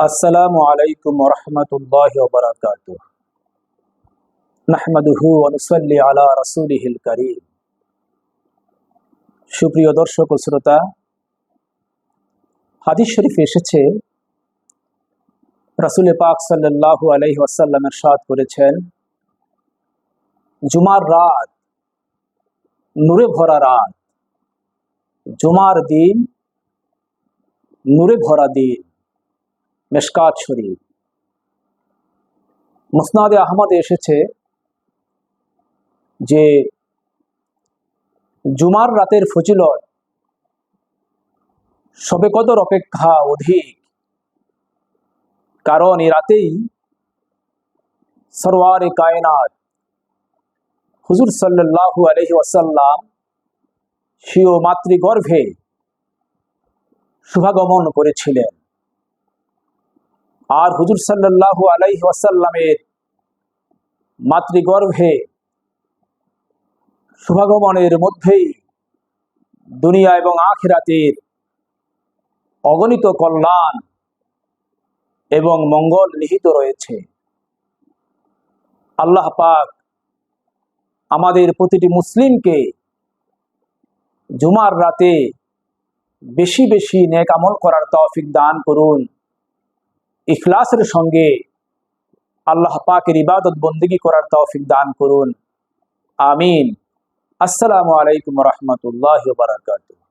আসসালামু আলাইকুম ওয়া রাহমাতুল্লাহি ওয়া বারাকাতুহু। নাহমাদুহু ওয়া নুসাল্লি আলা রাসূলিহিল কারীম। সুপ্রিয় দর্শক ও শ্রোতা, হাদিস শরীফে এসেছে রাসূল পাক সাল্লাল্লাহু আলাইহি ওয়াসাল্লাম ইরশাদ করেছেন, জুমার রাত নূরে ভরা রাত, জুমার দিন নূরে ভরা দিন। মিশকাত শরীফ। মুসনাদে আহমদে এসেছে যে জুমার রাতের ফজিলত শবে কদর অপেক্ষা অধিক, কারণ এই রাতেই সরওয়ারে কায়নাত হুজুর সাল্লাল্লাহু আলাইহি ওয়াসাল্লাম স্বীয় মাতৃগর্ভে শুভাগমন করেছিলেন। আর হুজুর সাল্লাল্লাহু আলাইহি ওয়াসাল্লামের মাতৃগর্ভে শুভাগমনের মধ্যেই দুনিয়া এবং আখিরাতের অগণিত কল্যাণ এবং মঙ্গল নিহিত রয়েছে। আল্লাহ পাক আমাদের প্রতিটি মুসলিমকে জুমার রাতে বেশি বেশি নেক আমল করার তৌফিক দান করুন। ইখলাসের সঙ্গে আল্লাহ পাকের ইবাদত বন্দেগী করার তৌফিক দান করুন। আমিন। আসসালামু আলাইকুম ওয়া রাহমাতুল্লাহি ওয়া বারাকাতুহু।